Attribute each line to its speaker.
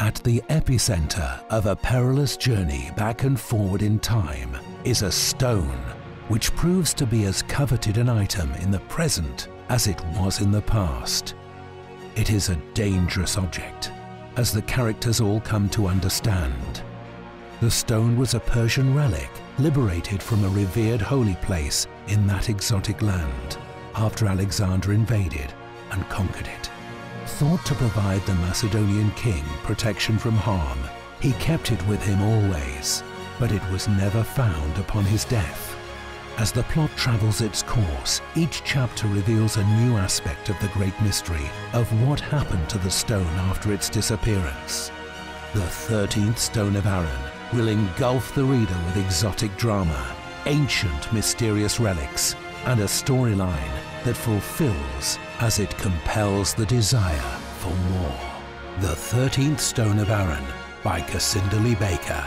Speaker 1: At the epicenter of a perilous journey back and forward in time is a stone which proves to be as coveted an item in the present as it was in the past. It is a dangerous object, as the characters all come to understand. The stone was a Persian relic liberated from a revered holy place in that exotic land after Alexander invaded and conquered it. Thought to provide the Macedonian king protection from harm, he kept it with him always, but it was never found upon his death. As the plot travels its course, each chapter reveals a new aspect of the great mystery of what happened to the stone after its disappearance. The 13th Stone of Aaron will engulf the reader with exotic drama, ancient mysterious relics, and a storyline that fulfills as it compels the desire for more. The 13th Stone of Aaron by Cassindra Lee Baker.